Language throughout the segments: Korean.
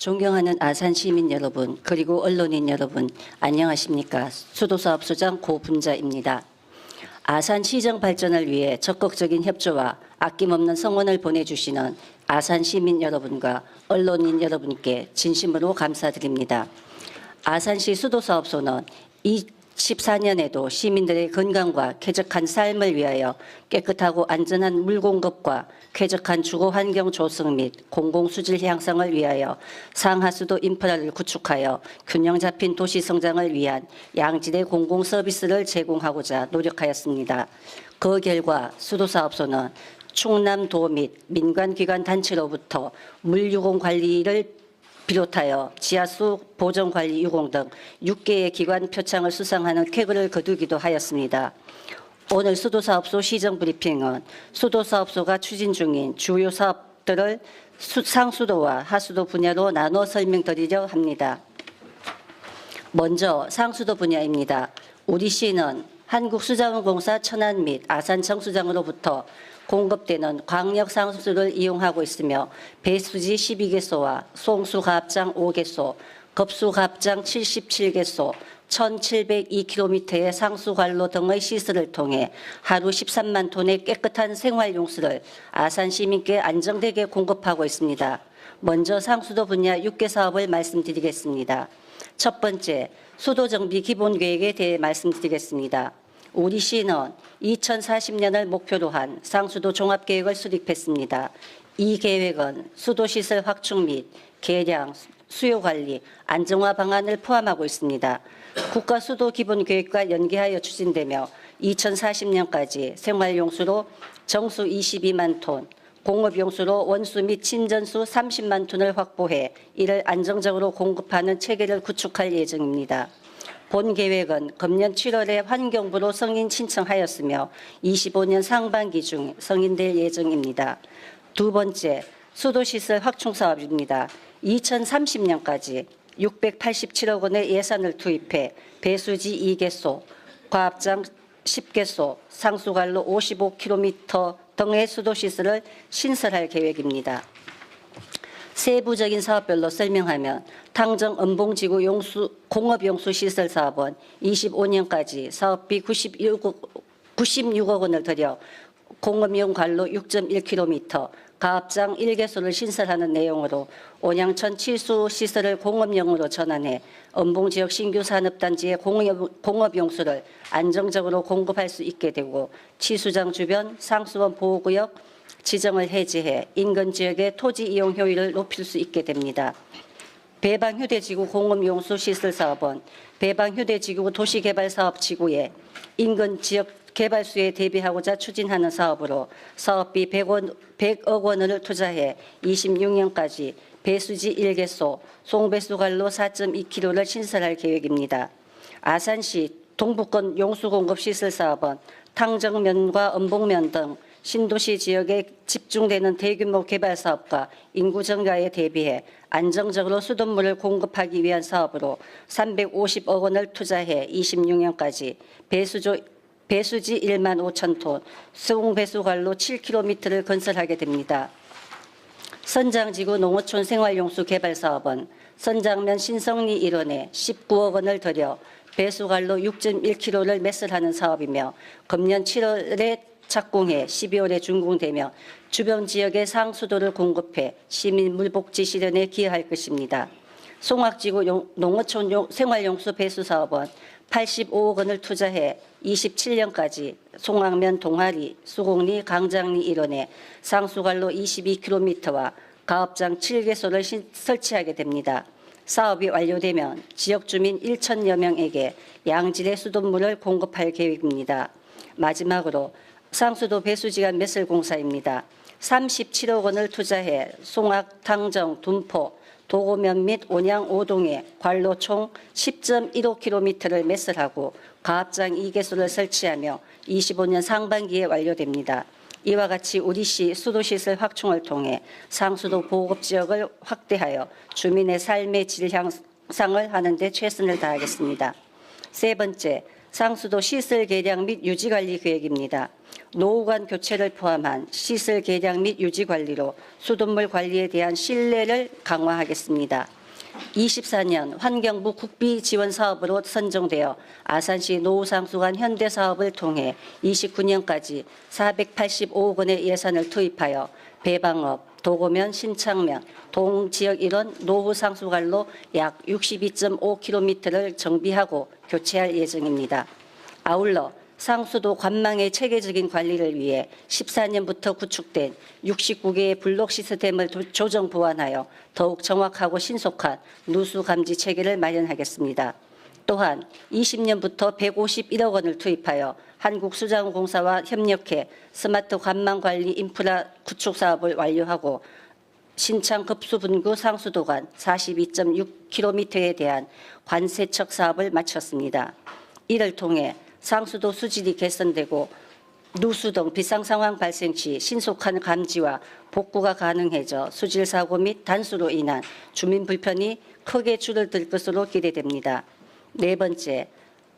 존경하는 아산 시민 여러분, 그리고 언론인 여러분, 안녕하십니까? 수도사업소장 고분자입니다. 아산 시정 발전을 위해 적극적인 협조와 아낌없는 성원을 보내주시는 아산 시민 여러분과 언론인 여러분께 진심으로 감사드립니다. 아산시 수도사업소는 2014년에도 시민들의 건강과 쾌적한 삶을 위하여 깨끗하고 안전한 물 공급과 쾌적한 주거 환경 조성 및 공공수질 향상을 위하여 상하수도 인프라를 구축하여 균형 잡힌 도시 성장을 위한 양질의 공공 서비스를 제공하고자 노력하였습니다. 그 결과 수도사업소는 충남도 및 민간기관 단체로부터 물유공 관리를 비롯하여 지하수 보존관리 유공 등 6개의 기관 표창을 수상하는 쾌거를 거두기도 하였습니다. 오늘 수도사업소 시정 브리핑은 수도사업소가 추진 중인 주요 사업들을 상수도와 하수도 분야로 나눠 설명드리려 합니다. 먼저 상수도 분야입니다. 우리 시는 한국수자원공사 천안 및 아산 정수장으로부터 공급되는 광역 상수도를 이용하고 있으며 배수지 12개소와 송수가합장 5개소, 급수가합장 77개소, 1,702km의 상수관로 등의 시설을 통해 하루 13만 톤의 깨끗한 생활용수를 아산 시민께 안정되게 공급하고 있습니다. 먼저 상수도 분야 6개 사업을 말씀드리겠습니다. 첫 번째, 수도정비 기본계획에 대해 말씀드리겠습니다. 우리 시는 2040년을 목표로 한 상수도 종합계획을 수립했습니다. 이 계획은 수도시설 확충 및 개량, 수요관리, 안정화 방안을 포함하고 있습니다. 국가수도기본계획과 연계하여 추진되며 2040년까지 생활용수로 정수 22만 톤, 공업용수로 원수 및 친전수 30만 톤을 확보해 이를 안정적으로 공급하는 체계를 구축할 예정입니다. 본 계획은 금년 7월에 환경부로 승인 신청하였으며 25년 상반기 중 승인될 예정입니다. 두 번째, 수도시설 확충 사업입니다. 2030년까지 687억 원의 예산을 투입해 배수지 2개소, 과합장 10개소, 상수관로 55km 등의 수도시설을 신설할 계획입니다. 세부적인 사업별로 설명하면 탕정 은봉지구 공업용수 시설 사업은 25년까지 사업비 96억 원을 들여 공업용 관로 6.1km, 가합장 1개소를 신설하는 내용으로 온양천 칠수 시설을 공업용으로 전환해 은봉지역 신규 산업단지의 공업용수를 안정적으로 공급할 수 있게 되고 치수장 주변 상수원 보호구역 지정을 해제해 인근 지역의 토지 이용 효율을 높일 수 있게 됩니다. 배방휴대지구 공업용수 시설 사업은 배방휴대지구 도시개발사업지구에 인근 지역 개발수에 대비하고자 추진하는 사업으로 사업비 100억 원을 투자해 26년까지 배수지 1개소, 송배수관로 4.2km를 신설할 계획입니다. 아산시 동부권 용수공급시설 사업은 탕정면과 은봉면 등 신도시 지역에 집중되는 대규모 개발 사업과 인구 증가에 대비해 안정적으로 수돗물을 공급하기 위한 사업으로 350억 원을 투자해 26년까지 배수지 1만 5천 톤, 송배수관로 7km를 건설하게 됩니다. 선장지구 농어촌 생활용수 개발 사업은 선장면 신성리 일원에 19억 원을 들여 배수관로 6.1km를 매설하는 사업이며 금년 7월에 착공해 12월에 준공되며 주변 지역의 상수도를 공급해 시민 물복지 실현에 기여할 것입니다. 송악지구 농어촌 생활용수 배수 사업은 85억 원을 투자해 27년까지 송악면 동아리, 수곡리, 강장리 일원에 상수관로 22km와 가업장 7개소를 설치하게 됩니다. 사업이 완료되면 지역 주민 1천여 명에게 양질의 수돗물을 공급할 계획입니다. 마지막으로 상수도 배수지간 매설 공사입니다. 37억 원을 투자해 송악, 탕정, 둔포, 도고면 및 온양 5동에 관로 총 10.15km를 매설하고 가합장 2개소를 설치하며 25년 상반기에 완료됩니다. 이와 같이 우리시 수도시설 확충을 통해 상수도 보급지역을 확대하여 주민의 삶의 질 향상을 하는 데 최선을 다하겠습니다. 세 번째, 상수도 시설 개량 및 유지관리 계획입니다. 노후 간 교체를 포함한 시설 개량 및 유지 관리로 수돗물 관리에 대한 신뢰를 강화하겠습니다. 24년 환경부 국비 지원 사업으로 선정되어 아산시 노후상수관 현대사업을 통해 29년까지 485억 원의 예산을 투입하여 배방업, 도고면, 신창면, 동지역 일원 노후상수관로 약 62.5km를 정비하고 교체할 예정입니다. 아울러 상수도 관망의 체계적인 관리를 위해 14년부터 구축된 69개의 블록 시스템을 조정 보완하여 더욱 정확하고 신속한 누수 감지 체계를 마련하겠습니다. 또한 20년부터 151억 원을 투입하여 한국수자원공사와 협력해 스마트 관망 관리 인프라 구축 사업을 완료하고 신창 급수분구 상수도관 42.6km에 대한 관세척 사업을 마쳤습니다. 이를 통해 상수도 수질이 개선되고 누수 등 비상 상황 발생 시 신속한 감지와 복구가 가능해져 수질 사고 및 단수로 인한 주민 불편이 크게 줄어들 것으로 기대됩니다. 네 번째,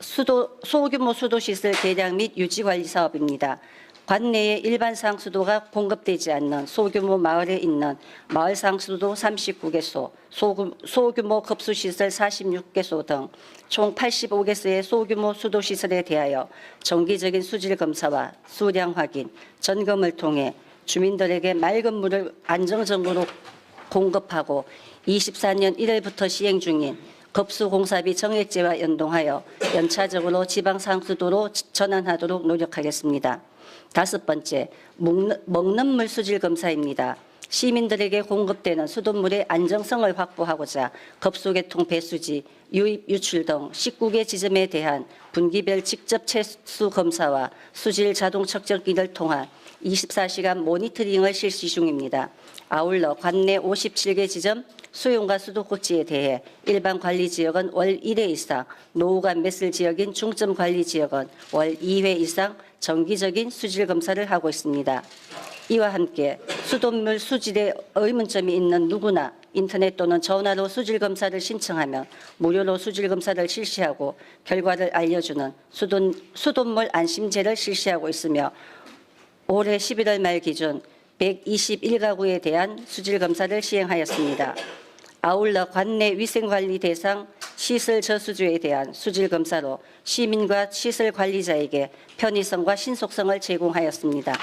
소규모 수도시설 개량 및 유지 관리 사업입니다. 관내에 일반 상수도가 공급되지 않는 소규모 마을에 있는 마을 상수도 39개소, 소규모 급수시설 46개소 등 총 85개소의 소규모 수도시설에 대하여 정기적인 수질 검사와 수량 확인, 점검을 통해 주민들에게 맑은 물을 안정적으로 공급하고 24년 1월부터 시행 중인 급수공사비 정액제와 연동하여 연차적으로 지방상수도로 전환하도록 노력하겠습니다. 다섯 번째, 먹는 물 수질 검사입니다. 시민들에게 공급되는 수돗물의 안정성을 확보하고자 급수계통 배수지, 유입, 유출 등 19개 지점에 대한 분기별 직접 채수 검사와 수질 자동 측정기를 통한 24시간 모니터링을 실시 중입니다. 아울러 관내 57개 지점 수용과 수도꼭지에 대해 일반 관리 지역은 월 1회 이상, 노후가 맺을 지역인 중점 관리 지역은 월 2회 이상 정기적인 수질 검사를 하고 있습니다. 이와 함께 수돗물 수질에 의문점이 있는 누구나 인터넷 또는 전화로 수질 검사를 신청하면 무료로 수질 검사를 실시하고 결과를 알려주는 수돗물 안심제를 실시하고 있으며 올해 11월 말 기준 121가구에 대한 수질 검사를 시행하였습니다. 아울러 관내 위생관리 대상 시설 저수조에 대한 수질 검사로 시민과 시설 관리자에게 편의성과 신속성을 제공하였습니다.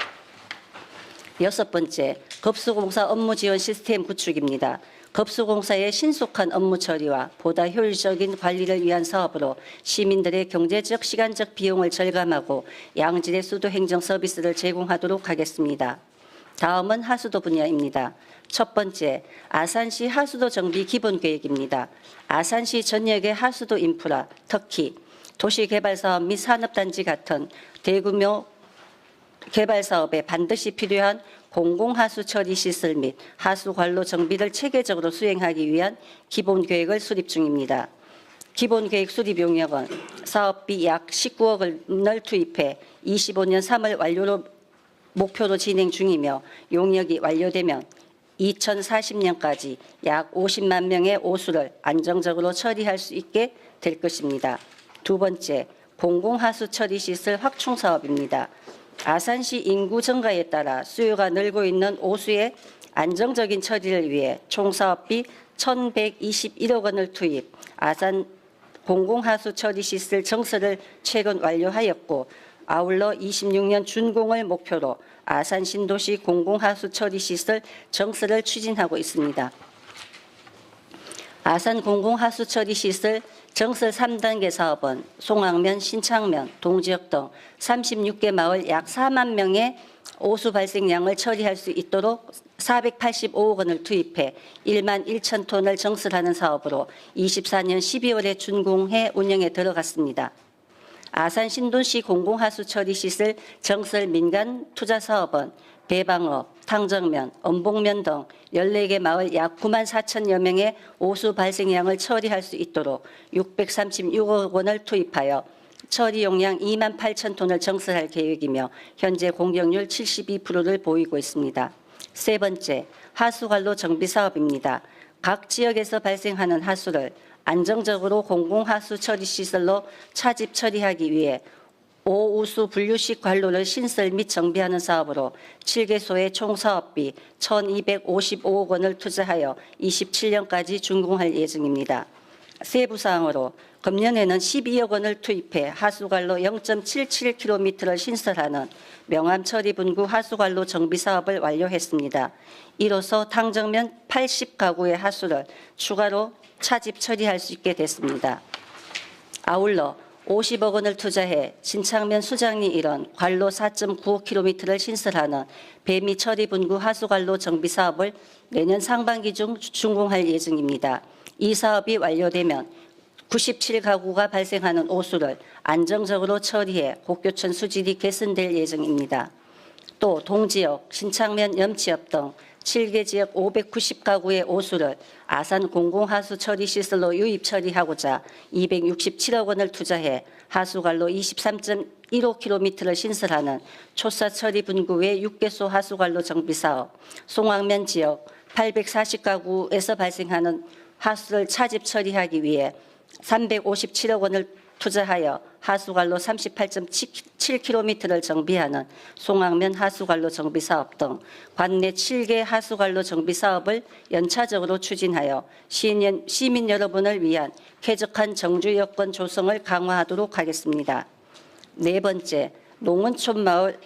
여섯 번째, 급수공사 업무 지원 시스템 구축입니다. 급수공사의 신속한 업무 처리와 보다 효율적인 관리를 위한 사업으로 시민들의 경제적, 시간적 비용을 절감하고 양질의 수도 행정 서비스를 제공하도록 하겠습니다. 다음은 하수도 분야입니다. 첫 번째, 아산시 하수도 정비 기본계획입니다. 아산시 전역의 하수도 인프라, 특히 도시개발사업 및 산업단지 같은 대규모 개발사업에 반드시 필요한 공공하수 처리 시설 및 하수관로 정비를 체계적으로 수행하기 위한 기본계획을 수립 중입니다. 기본계획 수립 용역은 사업비 약 19억 원을 투입해 25년 3월 완료로 목표로 진행 중이며 용역이 완료되면 2040년까지 약 50만 명의 오수를 안정적으로 처리할 수 있게 될 것입니다. 두 번째, 공공하수 처리 시설 확충 사업입니다. 아산시 인구 증가에 따라 수요가 늘고 있는 오수의 안정적인 처리를 위해 총 사업비 1,121억 원을 투입, 아산 공공하수 처리 시설 정설을 최근 완료하였고 아울러 26년 준공을 목표로 아산 신도시 공공하수 처리 시설 정설을 추진하고 있습니다. 아산 공공하수 처리 시설 정설 3단계 사업은 송악면, 신창면, 동지역 등 36개 마을 약 4만 명의 오수 발생량을 처리할 수 있도록 485억 원을 투입해 1만 1천 톤을 정설하는 사업으로 24년 12월에 준공해 운영에 들어갔습니다. 아산 신도시 공공하수 처리 시설 정설 민간 투자 사업은 배방업, 탕정면, 엄복면 등 14개 마을 약 9만 4천여 명의 오수 발생량을 처리할 수 있도록 636억 원을 투입하여 처리 용량 2만 8천 톤을 정설할 계획이며 현재 공격률 72%를 보이고 있습니다. 세 번째, 하수관로 정비 사업입니다. 각 지역에서 발생하는 하수를 안정적으로 공공하수 처리 시설로 차집 처리하기 위해 오우수 분류식 관로를 신설 및 정비하는 사업으로 7개소의 총 사업비 1,255억 원을 투자하여 27년까지 준공할 예정입니다. 세부 사항으로 금년에는 12억 원을 투입해 하수관로 0.77km를 신설하는 명암 처리분구 하수관로 정비 사업을 완료했습니다. 이로써 당정면 80가구의 하수를 추가로 차집 처리할 수 있게 됐습니다. 아울러 50억 원을 투자해 신창면 수장리 일원 관로 4.95km를 신설하는 배미 처리분구 하수관로 정비 사업을 내년 상반기 중 준공할 예정입니다. 이 사업이 완료되면 97가구가 발생하는 오수를 안정적으로 처리해 곡교천 수질이 개선될 예정입니다. 또 동지역, 신창면 염치역 등 7개 지역 590가구의 오수를 아산 공공하수 처리 시설로 유입 처리하고자 267억 원을 투자해 하수관로 23.15km를 신설하는 초사 처리 분구의 6개소 하수관로 정비 사업, 송악면 지역 840가구에서 발생하는 하수를 차집 처리하기 위해 357억 원을 투자하여 하수관로 38.7km를 정비하는 송악면 하수관로 정비 사업 등 관내 7개 하수관로 정비 사업을 연차적으로 추진하여 시민 여러분을 위한 쾌적한 정주 여건 조성을 강화하도록 하겠습니다. 네 번째, 농원촌 마을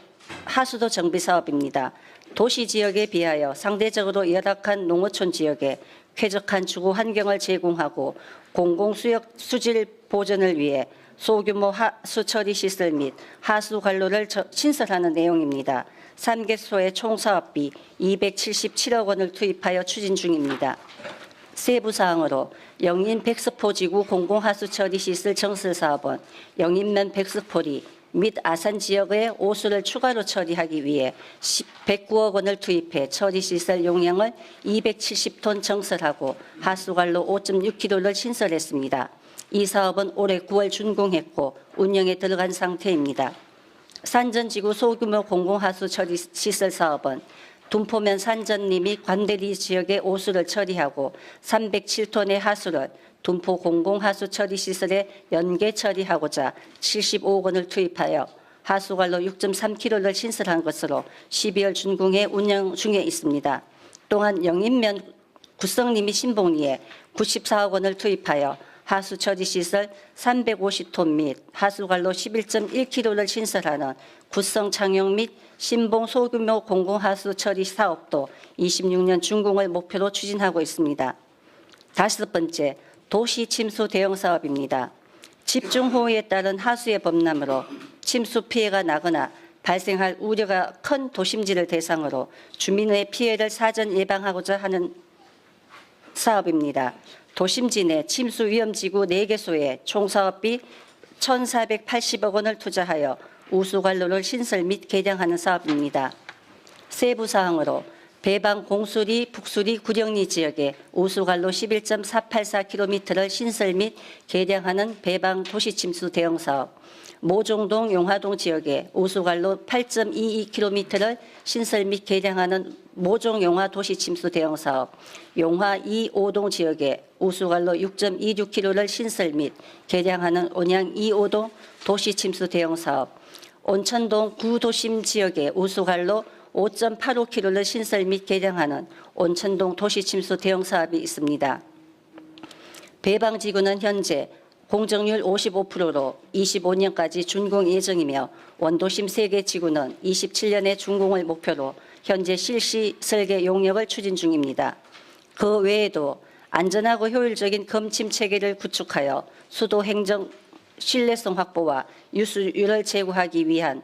하수도 정비 사업입니다. 도시 지역에 비하여 상대적으로 열악한 농어촌 지역에 쾌적한 주거 환경을 제공하고 공공수역 수질 보전을 위해 소규모 하수 처리 시설 및 하수 관로를 신설하는 내용입니다. 3개소의 총 사업비 277억 원을 투입하여 추진 중입니다. 세부 사항으로 영인 백스포지구 공공하수 처리 시설 정설 사업은 영인면 백스포리 및 아산 지역의 오수를 추가로 처리하기 위해 109억 원을 투입해 처리시설 용량을 270톤 정설하고 하수관로 5.6km를 신설했습니다. 이 사업은 올해 9월 준공했고 운영에 들어간 상태입니다. 산전지구 소규모 공공하수 처리시설 사업은 둔포면 산전리 및 관대리 지역의 오수를 처리하고 307톤의 하수를 둔포 공공하수 처리시설에 연계 처리하고자 75억 원을 투입하여 하수관로 6.3km를 신설한 것으로 12월 준공해 운영 중에 있습니다. 또한 영인면 구성리 및 신봉리에 94억 원을 투입하여 하수 처리시설 350톤 및 하수관로 11.1km를 신설하는 구성 창용 및 신봉 소규모 공공하수 처리 사업도 26년 준공을 목표로 추진하고 있습니다. 다섯 번째, 도시 침수 대응 사업입니다. 집중호우에 따른 하수의 범람으로 침수 피해가 나거나 발생할 우려가 큰 도심지를 대상으로 주민의 피해를 사전 예방하고자 하는 사업입니다. 도심지 내 침수 위험지구 4개소에 총 사업비 1,480억 원을 투자하여 우수관로를 신설 및 개량하는 사업입니다. 세부 사항으로 배방 공수리, 북수리, 구령리 지역에 우수관로 11.484km를 신설 및 개량하는 배방 도시침수 대응 사업, 모종동, 용화동 지역에 우수관로 8.22km를 신설 및 개량하는 모종 용화 도시침수 대응 사업, 용화 2호동 지역에 우수관로 6.26km를 신설 및 개량하는 온양 2호동 도시침수 대응 사업, 온천동 구도심 지역에 우수관로 5.85km를 신설 및 개량하는 온천동 도시침수 대응 사업이 있습니다. 배방지구는 현재 공정률 55%로 25년까지 준공 예정이며 원도심 3개 지구는 27년에 준공을 목표로 현재 실시 설계 용역을 추진 중입니다. 그 외에도 안전하고 효율적인 검침 체계를 구축하여 수도 행정 신뢰성 확보와 유수율을 제고하기 위한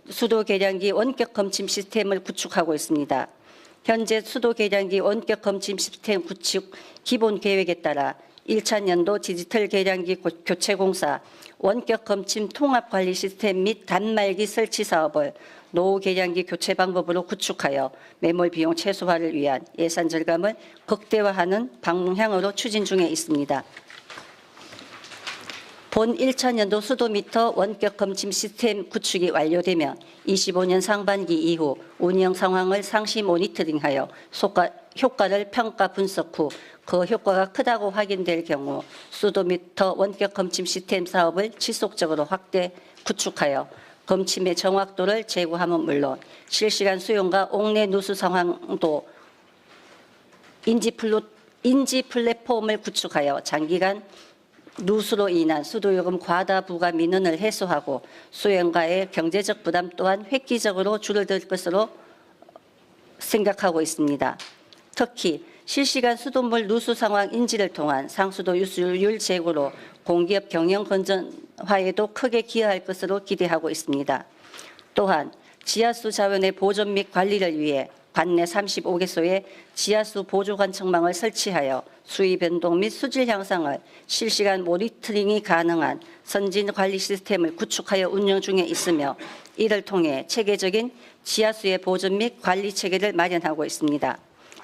수도 계량기 원격 검침 시스템을 구축하고 있습니다. 현재 수도 계량기 원격 검침 시스템 구축 기본 계획에 따라 1차 년도 디지털 계량기 교체 공사, 원격 검침 통합 관리 시스템 및 단말기 설치 사업을 노후 계량기 교체 방법으로 구축하여 매몰 비용 최소화를 위한 예산 절감을 극대화하는 방향으로 추진 중에 있습니다. 본 1차 년도 수도미터 원격 검침 시스템 구축이 완료되면 25년 상반기 이후 운영 상황을 상시 모니터링하여 효과를 평가 분석 후 그 효과가 크다고 확인될 경우 수도미터 원격 검침 시스템 사업을 지속적으로 확대 구축하여 검침의 정확도를 제고함은 물론 실시간 수용과 옥내 누수 상황도 인지 플랫폼을 구축하여 장기간 누수로 인한 수도요금 과다 부과 민원을 해소하고 수행과의 경제적 부담 또한 획기적으로 줄어들 것으로 생각하고 있습니다. 특히 실시간 수돗물 누수 상황 인지를 통한 상수도 유수율 제고로 공기업 경영 건전화에도 크게 기여할 것으로 기대하고 있습니다. 또한 지하수 자원의 보존 및 관리를 위해 관내 35개소에 지하수 보조 관측망을 설치하여 수위 변동 및 수질 향상을 실시간 모니터링이 가능한 선진 관리 시스템을 구축하여 운영 중에 있으며 이를 통해 체계적인 지하수의 보존 및 관리 체계를 마련하고 있습니다.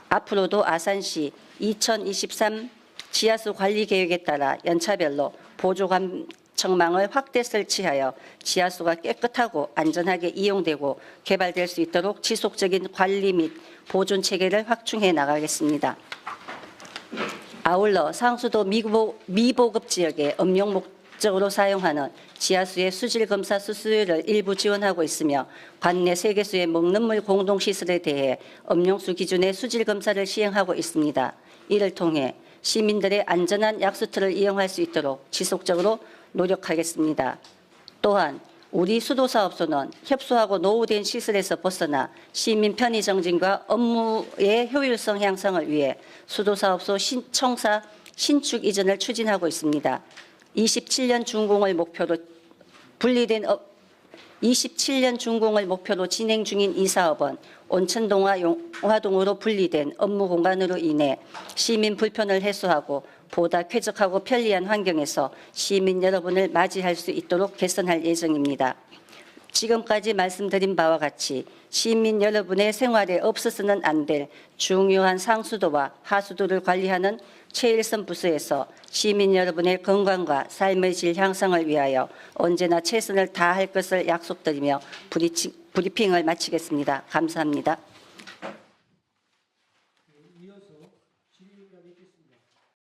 앞으로도 아산시 2023 지하수 관리 계획에 따라 연차별로 보조 관측망을 확대 설치하여 지하수가 깨끗하고 안전하게 이용되고 개발될 수 있도록 지속적인 관리 및 보존 체계를 확충해 나가겠습니다. 아울러 상수도 미보급 지역에 업용 목적으로 사용하는 지하수의 수질 검사 수수료를 일부 지원하고 있으며 관내 3개소의 먹는 물 공동시설에 대해 음용수 기준의 수질 검사를 시행하고 있습니다. 이를 통해 시민들의 안전한 약수터를 이용할 수 있도록 지속적으로 노력하겠습니다. 또한 우리 수도사업소는 협소하고 노후된 시설에서 벗어나 시민 편의 정진과 업무의 효율성 향상을 위해 수도사업소 청사 신축 이전을 추진하고 있습니다. 27년 준공을 목표로 27년 준공을 목표로 진행 중인 이 사업은 온천동과 용화동으로 분리된 업무 공간으로 인해 시민 불편을 해소하고 보다 쾌적하고 편리한 환경에서 시민 여러분을 맞이할 수 있도록 개선할 예정입니다. 지금까지 말씀드린 바와 같이 시민 여러분의 생활에 없어서는 안 될 중요한 상수도와 하수도를 관리하는 최일선 부서에서 시민 여러분의 건강과 삶의 질 향상을 위하여 언제나 최선을 다할 것을 약속드리며 브리핑을 마치겠습니다. 감사합니다.